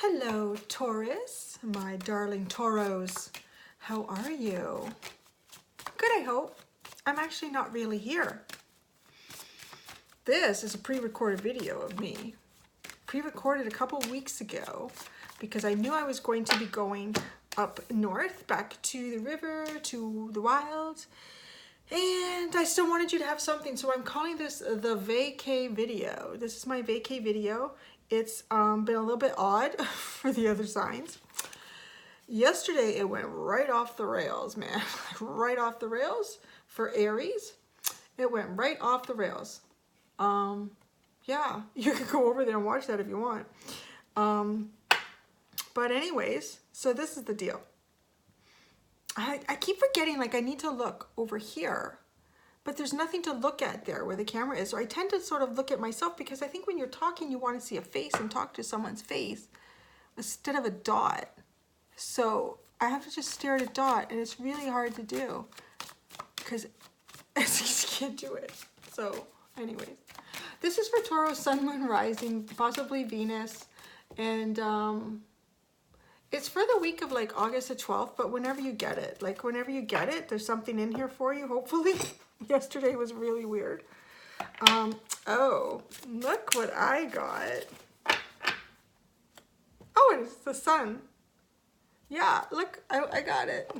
Hello, Taurus, my darling Tauros. How are you? Good, I hope. I'm actually not really here. This is a pre-recorded video of me. Pre-recorded a couple weeks ago because I knew I was going to be going up north, back to the river, to the wild. And I still wanted you to have something, so I'm calling this the vacay video. This is my vacay video. It's been a little bit odd for the other signs. Yesterday, it went right off the rails, man. Right off the rails for Aries. It went right off the rails. Yeah, you could go over there and watch that if you want. But anyways, so this is the deal. I keep forgetting, like, I need to look over here. But there's nothing to look at there where the camera is. So I tend to sort of look at myself because I think when you're talking, you want to see a face and talk to someone's face instead of a dot. So I have to just stare at a dot, and it's really hard to do because I just can't do it. So anyways, this is for Taurus, Sun, Moon, Rising, possibly Venus. And it's for the week of like August the 12th, but whenever you get it, like whenever you get it, there's something in here for you, hopefully. Yesterday was really weird. Oh, look what I got. Oh, it's the sun. Yeah, look, I got it.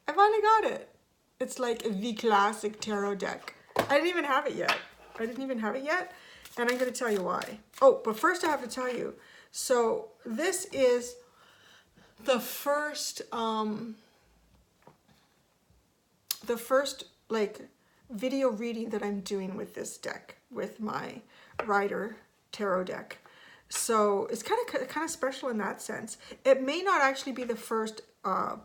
I finally got it. It's like the classic tarot deck. I didn't even have it yet. And I'm going to tell you why. Oh, but first I have to tell you. So this is the first like video reading that I'm doing with this deck, with my Rider tarot deck. So it's kind of special in that sense. It may not actually be the first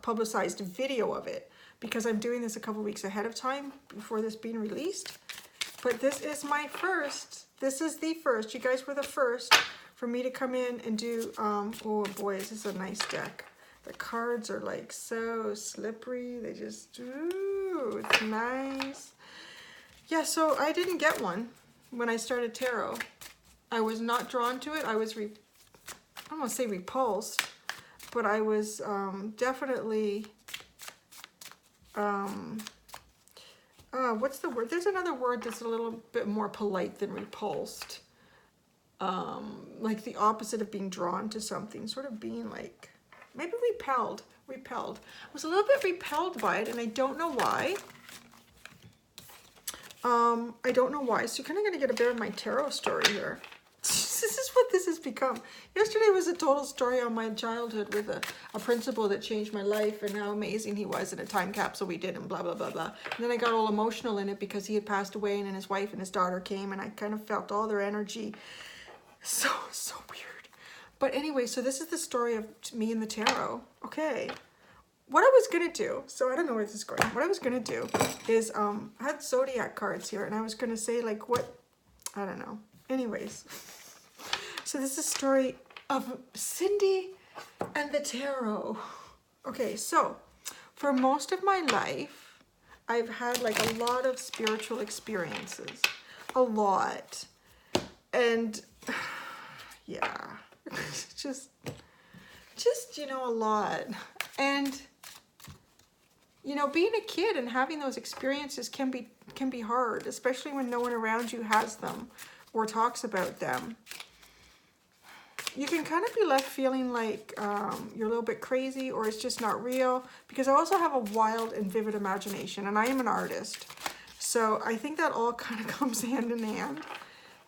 publicized video of it because I'm doing this a couple weeks ahead of time before this being released. But this is my first. This is the first. You guys were the first for me to come in and do. Oh boy, this is a nice deck. The cards are like so slippery. They just, ooh, it's nice. Yeah, so I didn't get one when I started tarot. I was not drawn to it. I was, I don't want to say repulsed, but I was definitely, what's the word? There's another word that's a little bit more polite than repulsed. Like the opposite of being drawn to something, sort of being like, maybe repelled. I was a little bit repelled by it, and I don't know why. I don't know why. So you're kind of going to get a bit of my tarot story here. This is what this has become. Yesterday was a total story on my childhood with a principal that changed my life and how amazing he was in a time capsule we did and blah, blah, blah, blah. And then I got all emotional in it because he had passed away and then his wife and his daughter came and I kind of felt all their energy. So weird. But anyway, so this is the story of me and the tarot. Okay. What I was going to do, so I don't know where this is going. What I was going to do is, I had Zodiac cards here, and I was going to say, like, what, I don't know. Anyways, so this is the story of Cindy and the tarot. Okay, so for most of my life, I've had, like, a lot of spiritual experiences. A lot. And, yeah, just, you know, a lot. And, you know, being a kid and having those experiences can be hard, especially when no one around you has them or talks about them. You can kind of be left feeling like you're a little bit crazy or it's just not real, because I also have a wild and vivid imagination, and I am an artist. So I think that all kind of comes hand in hand,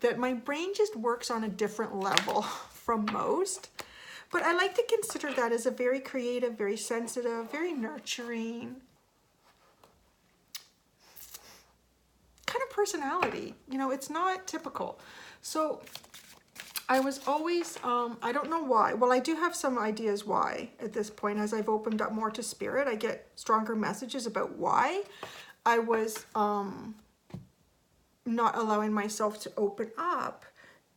that my brain just works on a different level from most. But I like to consider that as a very creative, very sensitive, very nurturing kind of personality. You know, it's not typical. So I was always, I don't know why. Well, I do have some ideas why at this point. As I've opened up more to spirit, I get stronger messages about why I was not allowing myself to open up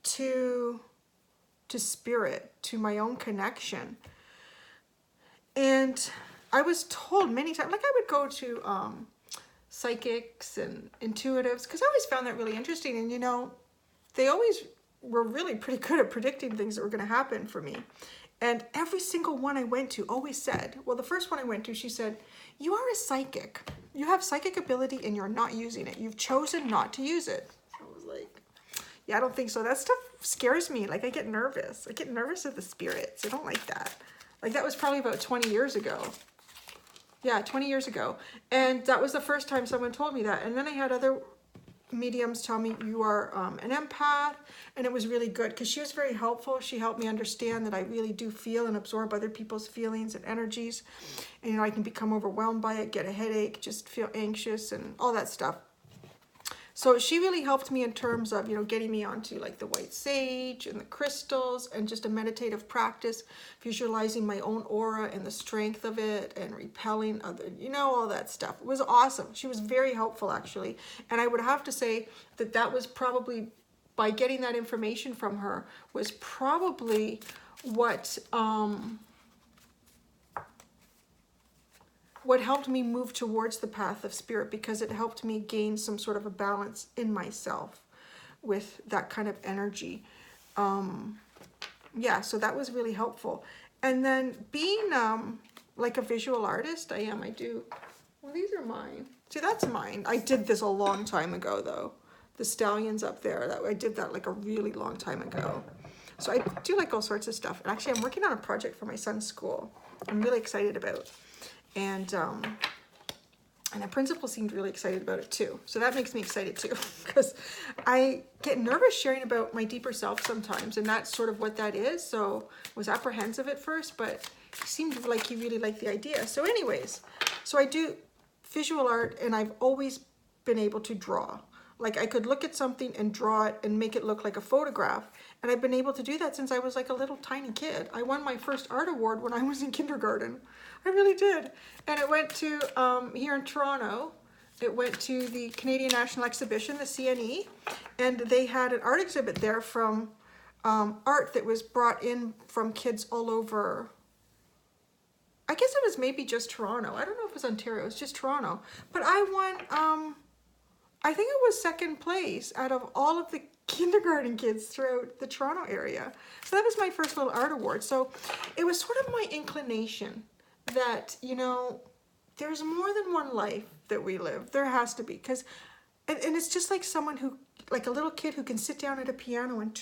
to spirit, to my own connection. And I was told many times, like I would go to psychics and intuitives, because I always found that really interesting. And you know, they always were really pretty good at predicting things that were going to happen for me. And every single one I went to always said, well, the first one I went to, she said, you are a psychic. You have psychic ability and you're not using it. You've chosen not to use it. I was like, yeah, I don't think so. That stuff scares me. Like, I get nervous. I get nervous of the spirits. I don't like that. Like, that was probably about 20 years ago. Yeah, 20 years ago. And that was the first time someone told me that. And then I had other mediums tell me you are an empath, and it was really good because she was very helpful. She helped me understand that I really do feel and absorb other people's feelings and energies, and I can become overwhelmed by it, get a headache, just feel anxious and all that stuff. So she really helped me in terms of, getting me onto like the white sage and the crystals and just a meditative practice, visualizing my own aura and the strength of it and repelling other, all that stuff. It was awesome. She was very helpful, actually. And I would have to say that that was probably, by getting that information from her, was probably what helped me move towards the path of spirit, because it helped me gain some sort of a balance in myself with that kind of energy. Yeah, so that was really helpful. And then being like a visual artist, I do. Well, these are mine. See, that's mine. I did this a long time ago, though. The stallions up there, I did that like a really long time ago. So I do like all sorts of stuff. And actually, I'm working on a project for my son's school I'm really excited about. And the principal seemed really excited about it too. So that makes me excited too, because I get nervous sharing about my deeper self sometimes, and that's sort of what that is. So I was apprehensive at first, but he seemed like he really liked the idea. So anyways, so I do visual art, and I've always been able to draw. Like, I could look at something and draw it and make it look like a photograph. And I've been able to do that since I was like a little tiny kid. I won my first art award when I was in kindergarten. I really did. And it went to, here in Toronto, it went to the Canadian National Exhibition, the CNE. And they had an art exhibit there from art that was brought in from kids all over. I guess it was maybe just Toronto. I don't know if it was Ontario. It was just Toronto. But I won... I think it was second place out of all of the kindergarten kids throughout the Toronto area. So that was my first little art award. So it was sort of my inclination that, there's more than one life that we live. There has to be. And it's just like someone who, like a little kid who can sit down at a piano and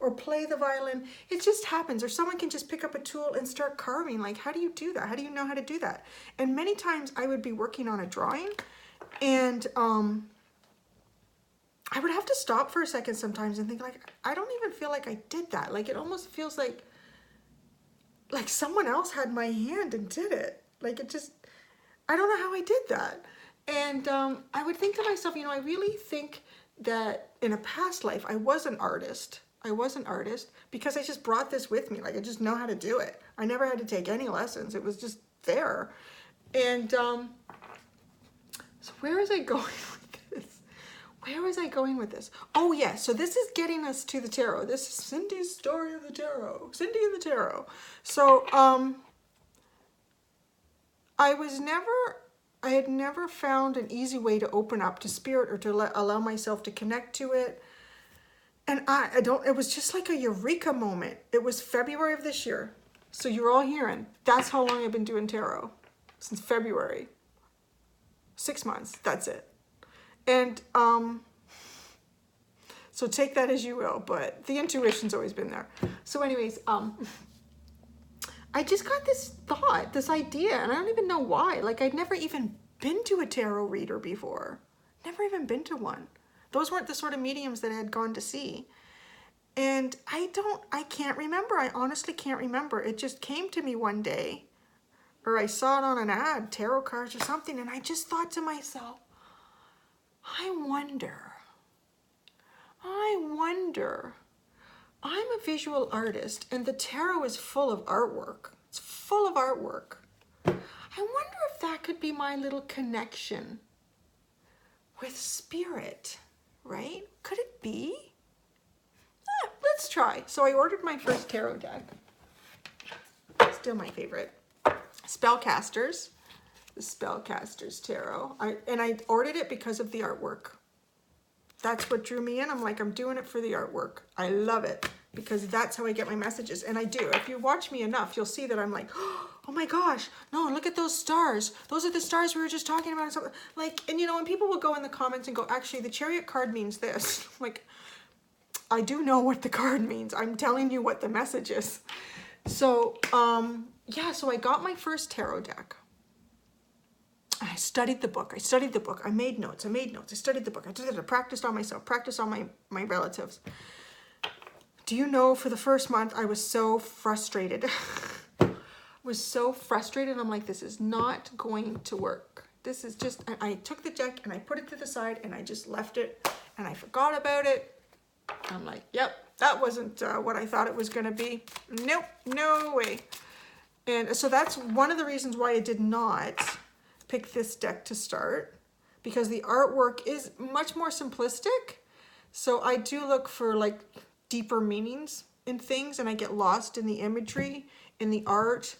or play the violin. It just happens. Or someone can just pick up a tool and start carving. Like, how do you do that? How do you know how to do that? And many times I would be working on a drawing, and I would have to stop for a second sometimes and think, like, I don't even feel like I did that. Like, it almost feels like someone else had my hand and did it. Like, it just, I don't know how I did that. And I would think to myself, I really think that in a past life, I was an artist. I was an artist because I just brought this with me. Like, I just know how to do it. I never had to take any lessons. It was just there. And so where was I going with this? Where was I going with this? Oh, yeah. So this is getting us to the tarot. This is Cindy's story of the tarot. Cindy and the tarot. So I had never found an easy way to open up to spirit or to allow myself to connect to it. And it was just like a eureka moment. It was February of this year. So you're all hearing, that's how long I've been doing tarot. Since February. 6 months, that's it. And so take that as you will, but the intuition's always been there. So anyways, I just got this thought, this idea, and I don't even know why. Like, I'd never even been to a tarot reader before. Never even been to one. Those weren't the sort of mediums that I had gone to see. And I can't remember. I honestly can't remember. It just came to me one day. Or I saw it on an ad, tarot cards or something, and I just thought to myself, I wonder. I'm a visual artist, and the tarot is full of artwork. It's full of artwork. I wonder if that could be my little connection with spirit, right? Could it be? Let's try. So I ordered my first tarot deck. Still my favorite. Spellcasters, the Spellcasters Tarot. I ordered it because of the artwork. that's what drew me in. I'm like, I'm doing it for the artwork. I love it because that's how I get my messages. And I do. If you watch me enough, you'll see that I'm like, oh my gosh, no, look at those stars. Those are the stars we were just talking about. Like, and you know, and people will go in the comments and go, actually, the Chariot card means this. Like, I do know what the card means. I'm telling you what the message is. So, yeah, so I got my first tarot deck. I studied the book. I made notes. I studied the book. I practiced on myself, practiced on my relatives. Do you know, for the first month, I was so frustrated. I'm like, this is not going to work. This is just, I took the deck and I put it to the side and I just left it and I forgot about it. I'm like, yep, that wasn't what I thought it was going to be. Nope, no way. And so that's one of the reasons why I did not pick this deck to start, because the artwork is much more simplistic. So I do look for like deeper meanings in things, and I get lost in the imagery, in the art.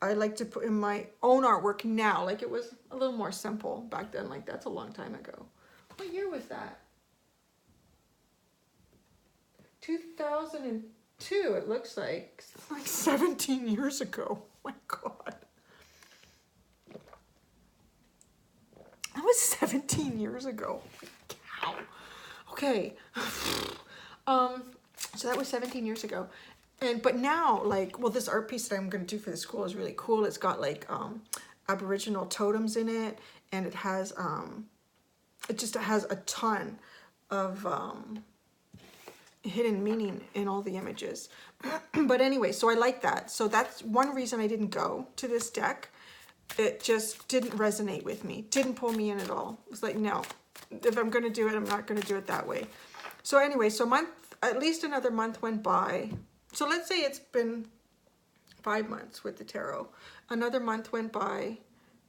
I like to put in my own artwork now. Like, it was a little more simple back then. Like, that's a long time ago. What year was that? 2002, it looks like. It's like 17 years ago. Oh my God. That was 17 years ago. Cow. Okay. So that was 17 years ago. But now, like, well, this art piece that I'm going to do for the school is really cool. It's got like Aboriginal totems in it, and it has it has a ton of hidden meaning in all the images. But anyway, so I like that. So that's one reason I didn't go to this deck. It just didn't resonate with me, didn't pull me in at all. It was like, no, if I'm going to do it, I'm not going to do it that way. So anyway, so at least another month went by. So let's say it's been 5 months with the tarot. Another month went by.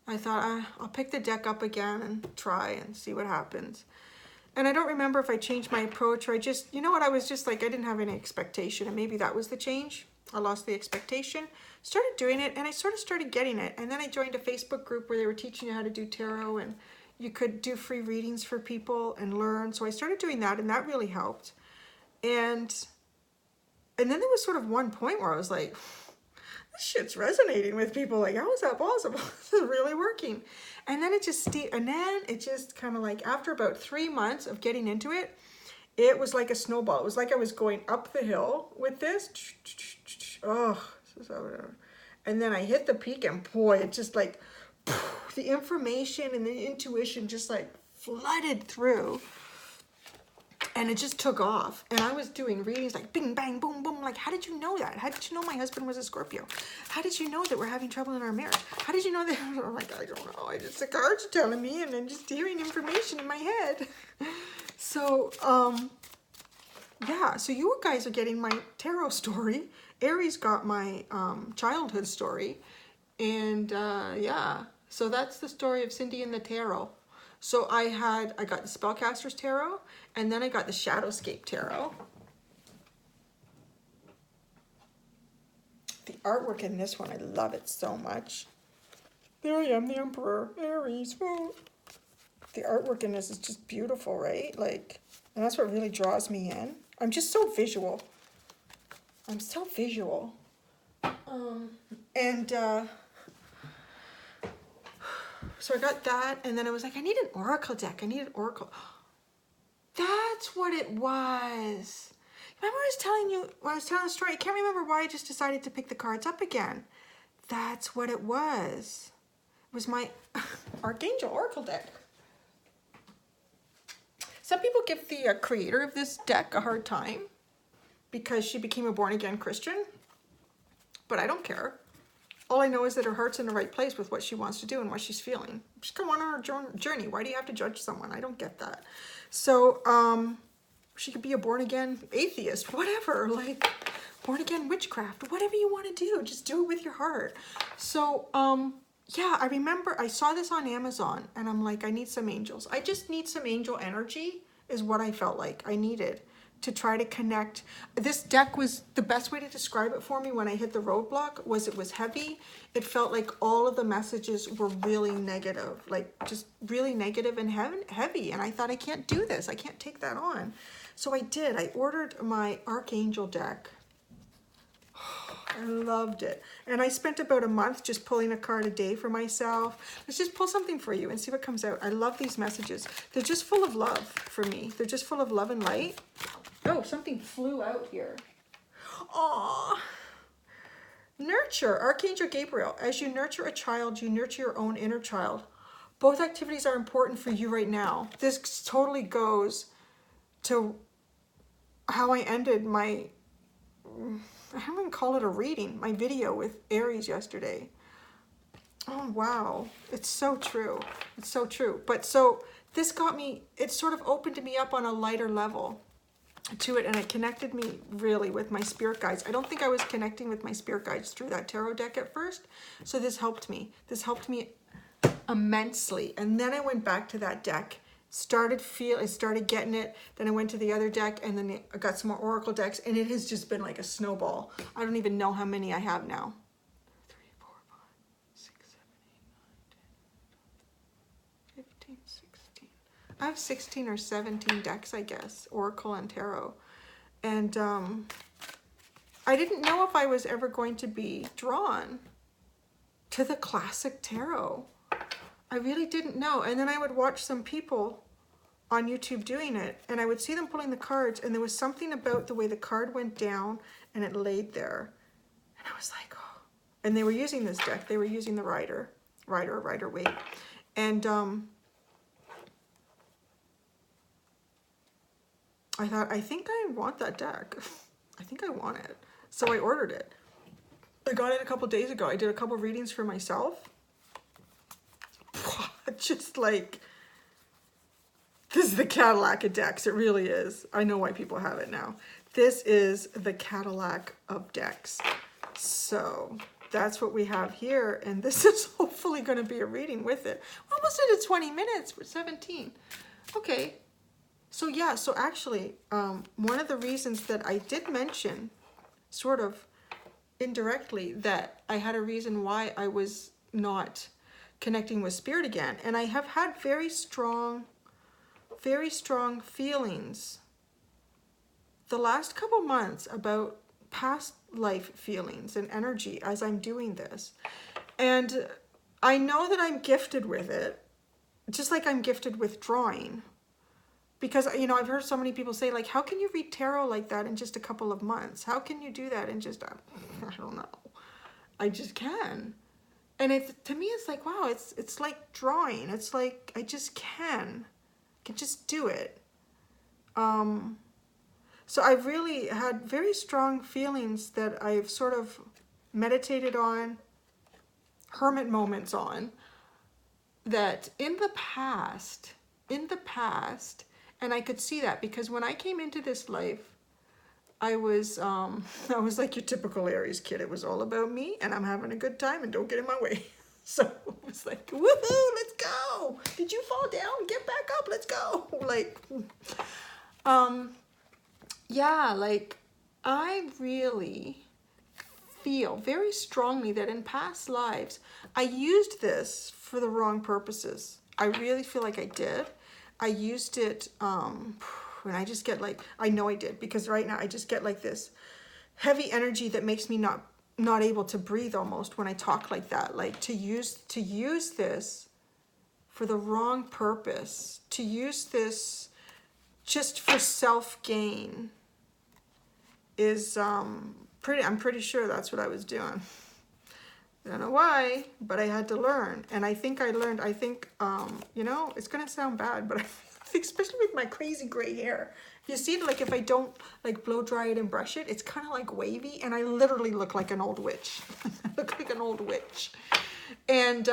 I thought, I'll pick the deck up again and try and see what happens. And I don't remember if I changed my approach or I just, you know what, I was just like, I didn't have any expectation, and maybe that was the change. I lost the expectation, started doing it, and I sort of started getting it. And then I joined a Facebook group where they were teaching you how to do tarot, and you could do free readings for people and learn. So I started doing that, and that really helped. And then there was sort of one point where I was like, this shit's resonating with people. Like, how is that possible? This is really working. And then it just kind of like, after about 3 months of getting into it, it was like a snowball. It was like I was going up the hill with this. Oh, and then I hit the peak, and boy, it just like, the information and the intuition just like flooded through. And it just took off. And I was doing readings like bing, bang, boom, boom. Like, how did you know that? How did you know my husband was a Scorpio? How did you know that we're having trouble in our marriage? How did you know that? I'm like, I don't know. The cards are telling me, and I'm just hearing information in my head. So, yeah. So you guys are getting my tarot story. Aries got my childhood story. And, yeah. So that's the story of Cindy and the Tarot. So I got the Spellcaster's Tarot, and then I got the Shadowscape Tarot. The artwork in this one, I love it so much. There I am, the Emperor, Aries. Woo. The artwork in this is just beautiful, right? Like, and that's what really draws me in. I'm just so visual. I'm so visual. So I got that, and then I was like, I need an oracle deck. I need an oracle. That's what it was. Remember I was telling you, when I was telling the story, I can't remember why I just decided to pick the cards up again. That's what it was. It was my Archangel Oracle deck. Some people give the creator of this deck a hard time because she became a born-again Christian, but I don't care. All I know is that her heart's in the right place with what she wants to do and what she's feeling. Just come on her journey. Why do you have to judge someone? I don't get that. So, she could be a born-again atheist, whatever, like born-again witchcraft, whatever you want to do. Just do it with your heart. So, yeah, I remember I saw this on Amazon, and I'm like, I need some angels. I just need some angel energy is what I felt like I needed to try to connect. This deck was, the best way to describe it for me when I hit the roadblock was it was heavy. It felt like all of the messages were really negative, like just really negative and heavy. And I thought, I can't do this. I can't take that on. So I did. I ordered my Archangel deck. I loved it. And I spent about a month just pulling a card a day for myself. Let's just pull something for you and see what comes out. I love these messages. They're just full of love for me. They're just full of love and light. Oh, something flew out here. Aww. Nurture, Archangel Gabriel. As you nurture a child, you nurture your own inner child. Both activities are important for you right now. This totally goes to how I ended my, I don't even call it a reading, my video with Aries yesterday. Oh, wow. It's so true. It's so true. But so this got me, it sort of opened me up on a lighter level to it, and it connected me really with my spirit guides. I don't think I was connecting with my spirit guides through that tarot deck at first. So this helped me. This helped me immensely. And then I went back to that deck, I started getting it. Then I went to the other deck, and then I got some more oracle decks, and it has just been like a snowball. I don't even know how many I have now. 3, 4, 5, 6, 7, 8, 9, 10, 15, 16. I have 16 or 17 decks, I guess, oracle and tarot. And I didn't know if I was ever going to be drawn to the classic tarot. I really didn't know. And then I would watch some people on YouTube doing it, and I would see them pulling the cards, and there was something about the way the card went down and it laid there. And I was like, oh. And they were using this deck. They were using the Rider Waite. And I thought, I think I want that deck. I think I want it. So I ordered it. I got it a couple days ago. I did a couple readings for myself. Just like, this is the Cadillac of decks. It really is. I know why people have it now. This is the Cadillac of decks. So that's what we have here. And this is hopefully going to be a reading with it. We're almost into 20 minutes. We're 17. Okay. So yeah, so actually, one of the reasons that I did mention, sort of indirectly, that I had a reason why I was not connecting with spirit again. And I have had very strong feelings the last couple months about past life feelings and energy as I'm doing this. And I know that I'm gifted with it, just like I'm gifted with drawing. Because, you know, I've heard so many people say, like, how can you read tarot like that in just a couple of months? How can you do that in just, I don't know. I just can. And to me, it's like, wow, it's like drawing. It's like, I just can just do it. So I've really had very strong feelings that I've sort of meditated on, hermit moments on, that in the past, and I could see that because when I came into this life, I was like your typical Aries kid. It was all about me, and I'm having a good time, and don't get in my way. So it was like, woohoo, let's go. Did you fall down? Get back up, let's go. Like, yeah, like I really feel very strongly that in past lives, I used this for the wrong purposes. I really feel like I did. I used it, and I just get like, I know I did, because right now I just get like this heavy energy that makes me not able to breathe almost when I talk like that. Like to use this for the wrong purpose, to use this just for self-gain is I'm pretty sure that's what I was doing. I don't know why, but I had to learn. And I think I learned, you know, it's going to sound bad, but I think especially with my crazy gray hair, you see it, like if I don't like blow dry it and brush it, it's kind of like wavy, and I literally look like an old witch. I look like an old witch. And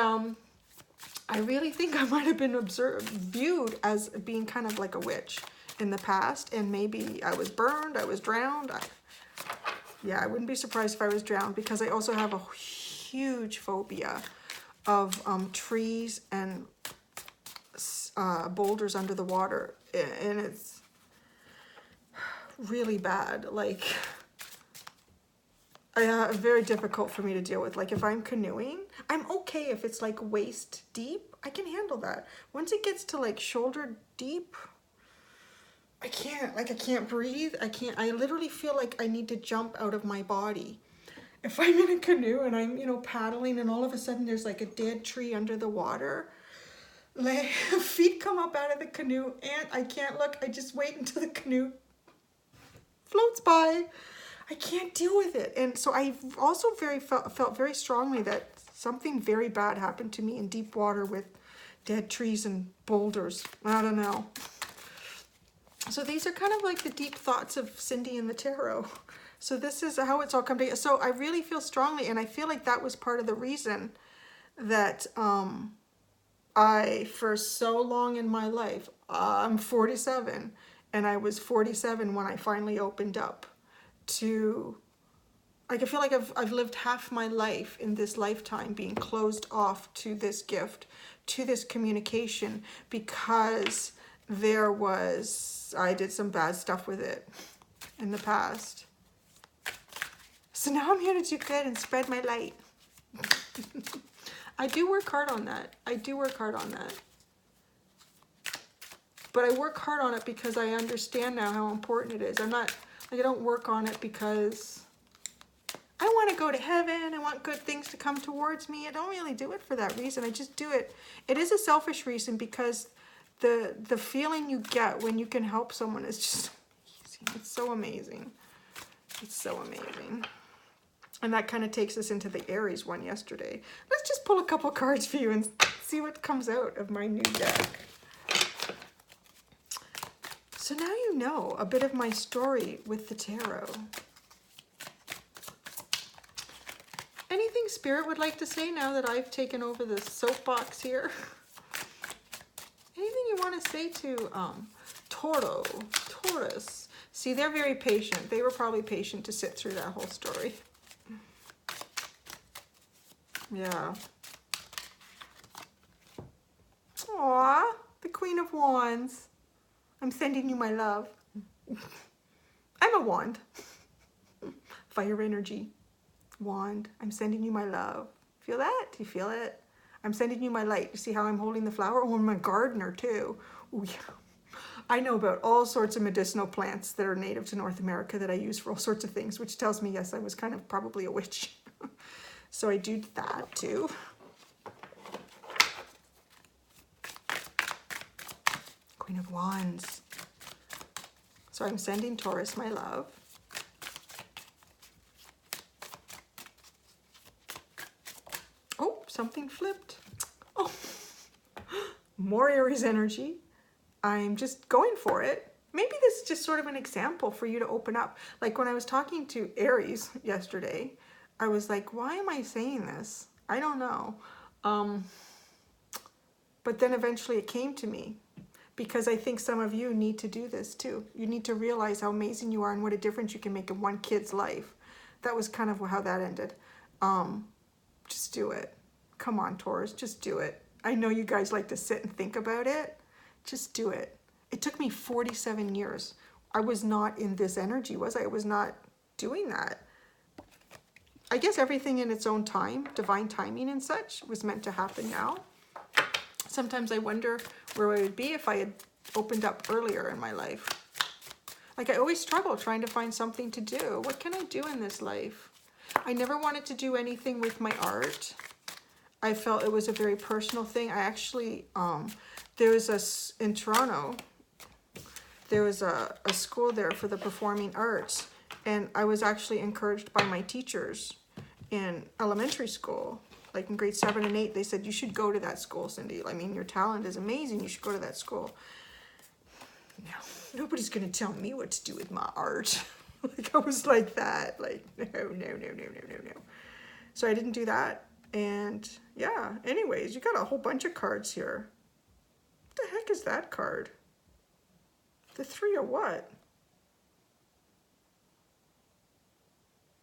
I really think I might have been viewed as being kind of like a witch in the past, and maybe I was burned, I was drowned. Yeah, I wouldn't be surprised if I was drowned, because I also have a huge phobia of trees and boulders under the water, and it's really bad. Like, very difficult for me to deal with. Like if I'm canoeing, I'm okay if it's like waist deep. I can handle that. Once it gets to like shoulder deep, I can't. Like I can't breathe. I literally feel like I need to jump out of my body. If I'm in a canoe and I'm, you know, paddling and all of a sudden there's like a dead tree under the water, like feet come up out of the canoe and I can't look. I just wait until the canoe floats by. I can't deal with it. And so I also felt very strongly that something very bad happened to me in deep water with dead trees and boulders. I don't know. So these are kind of like the deep thoughts of Cindy in the tarot. So this is how it's all come together. So I really feel strongly, and I feel like that was part of the reason that I, for so long in my life, I'm 47, and I was 47 when I finally opened up to, like, I feel like I've lived half my life in this lifetime being closed off to this gift, to this communication, because I did some bad stuff with it in the past. So now I'm here to do good and spread my light. I do work hard on that. I do work hard on that. But I work hard on it because I understand now how important it is. I'm not, like, I don't work on it because I want to go to heaven. I want good things to come towards me. I don't really do it for that reason. I just do it. It is a selfish reason because the feeling you get when you can help someone is just amazing. It's so amazing. It's so amazing. And that kind of takes us into the Aries one yesterday. Let's just pull a couple cards for you and see what comes out of my new deck. So now you know a bit of my story with the tarot. Anything Spirit would like to say now that I've taken over the soapbox here? Anything you want to say to Taurus? See, they're very patient. They were probably patient to sit through that whole story. Yeah. Aw, the Queen of Wands. I'm sending you my love. I'm a wand. Fire energy. Wand. I'm sending you my love. Feel that? Do you feel it? I'm sending you my light. You see how I'm holding the flower? Oh, I'm a gardener too. Ooh, yeah. I know about all sorts of medicinal plants that are native to North America that I use for all sorts of things, which tells me, yes, I was kind of probably a witch. So I do that too. Queen of Wands. So I'm sending Taurus my love. Oh, something flipped. Oh, more Aries energy. I'm just going for it. Maybe this is just sort of an example for you to open up. Like when I was talking to Aries yesterday, I was like, why am I saying this? I don't know. But then eventually it came to me because I think some of you need to do this too. You need to realize how amazing you are and what a difference you can make in one kid's life. That was kind of how that ended. Just do it. Come on, Taurus, just do it. I know you guys like to sit and think about it. Just do it. It took me 47 years. I was not in this energy, was I? I was not doing that. I guess everything in its own time, divine timing and such, was meant to happen now. Sometimes I wonder where I would be if I had opened up earlier in my life. Like I always struggle trying to find something to do. What can I do in this life? I never wanted to do anything with my art. I felt it was a very personal thing. I actually, there was in Toronto, there was a school there for the performing arts. And I was actually encouraged by my teachers in elementary school, like in grade 7 and 8, they said, you should go to that school, Cindy. I mean, your talent is amazing. You should go to that school. No, nobody's going to tell me what to do with my art. Like I was like that, like, no. So I didn't do that. And yeah, anyways, you got a whole bunch of cards here. What the heck is that card? The 3 of what?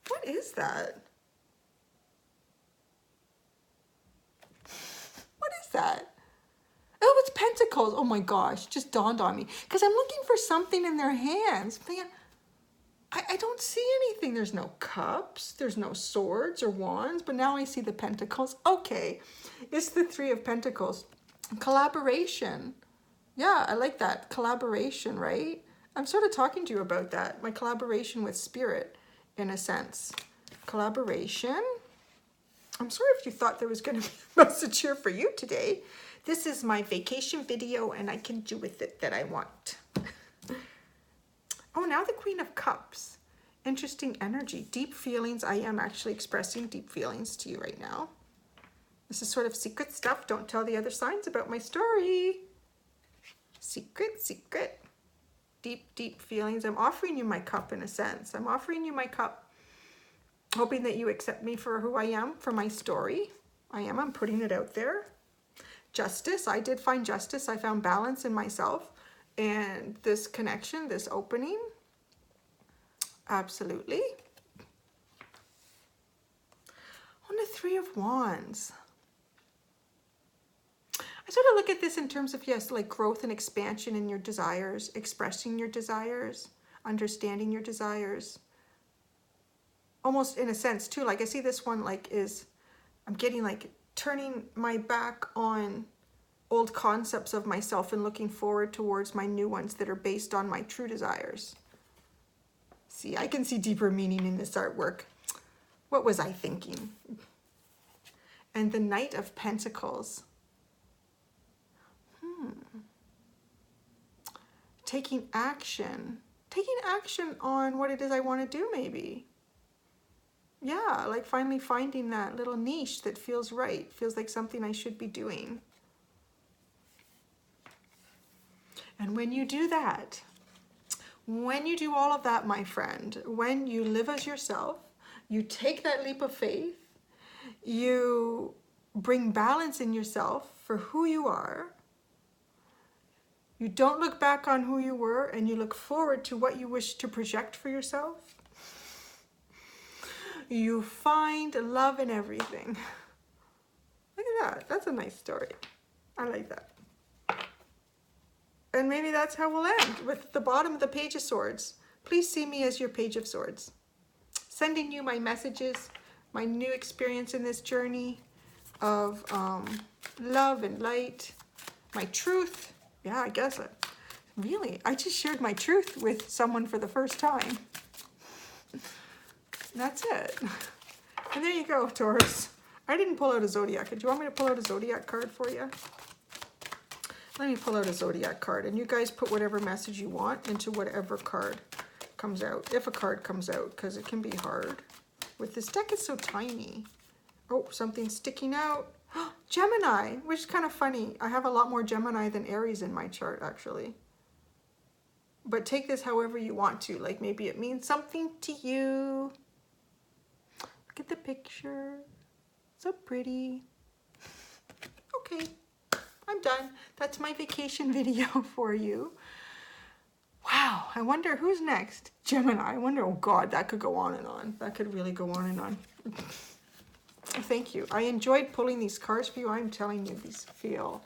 What is that? What is that? Oh, it's Pentacles. Oh my gosh, just dawned on me. Because I'm looking for something in their hands. I'm thinking, I don't see anything. There's no cups. There's no swords or wands. But now I see the pentacles. Okay. It's the Three of Pentacles. Collaboration. Yeah, I like that. Collaboration, right? I'm sort of talking to you about that. My collaboration with spirit, in a sense. Collaboration. I'm sorry if you thought there was going to be a message here for you today. This is my vacation video and I can do with it that I want. Oh, now the Queen of Cups. Interesting energy. Deep feelings. I am actually expressing deep feelings to you right now. This is sort of secret stuff. Don't tell the other signs about my story. Secret, secret. Deep, deep feelings. I'm offering you my cup in a sense. I'm offering you my cup, hoping that you accept me for who I am, for my story. I'm putting it out there. Justice. I did find justice. I found balance in myself. And this connection, this opening. Absolutely. On the Three of Wands. I sort of look at this in terms of, yes, like growth and expansion in your desires, expressing your desires, understanding your desires. Almost in a sense too, like I see this one like I'm getting like turning my back on old concepts of myself and looking forward towards my new ones that are based on my true desires. See, I can see deeper meaning in this artwork. What was I thinking? And the Knight of Pentacles. Taking action on what it is I want to do, maybe. Yeah, like finally finding that little niche that feels right, feels like something I should be doing. And when you do that, when you do all of that, my friend, when you live as yourself, you take that leap of faith, you bring balance in yourself for who you are, you don't look back on who you were, and you look forward to what you wish to project for yourself, you find love in everything. Look at that. That's a nice story. I like that. And maybe that's how we'll end, with the bottom of the Page of Swords. Please see me as your Page of Swords. Sending you my messages, my new experience in this journey of love and light, my truth. Yeah, I guess it. Really, I just shared my truth with someone for the first time. That's it. And there you go, Taurus. I didn't pull out a Zodiac. Do you want me to pull out a Zodiac card for you? Let me pull out a Zodiac card. And you guys put whatever message you want into whatever card comes out. If a card comes out, because it can be hard. With this deck, it's so tiny. Oh, something's sticking out. Gemini, which is kind of funny. I have a lot more Gemini than Aries in my chart, actually. But take this however you want to. Like maybe it means something to you. Look at the picture. So pretty. Okay, I'm done. That's my vacation video for you. Wow, I wonder who's next? Gemini. I wonder, oh God, that could go on and on. That could really go on and on. Thank you. I enjoyed pulling these cards for you. I'm telling you, these feel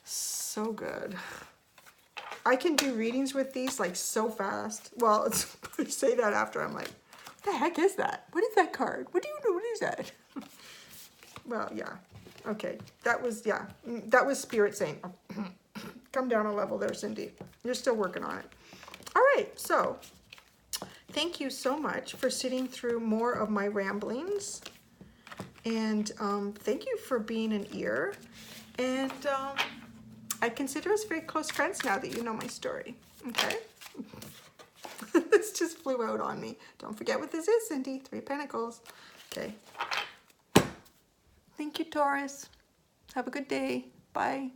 so good. I can do readings with these like so fast. Well, I say that after I'm like, what the heck is that? What is that card? What do you know? What is that? Well, yeah. Okay. That was, yeah. That was Spirit saying, come down a level there, Cindy. You're still working on it. All right. So thank you so much for sitting through more of my ramblings. And thank you for being an ear. And I consider us very close friends now that you know my story. Okay? This just flew out on me. Don't forget what this is, Cindy. 3 of Pentacles. Okay. Thank you, Taurus. Have a good day. Bye.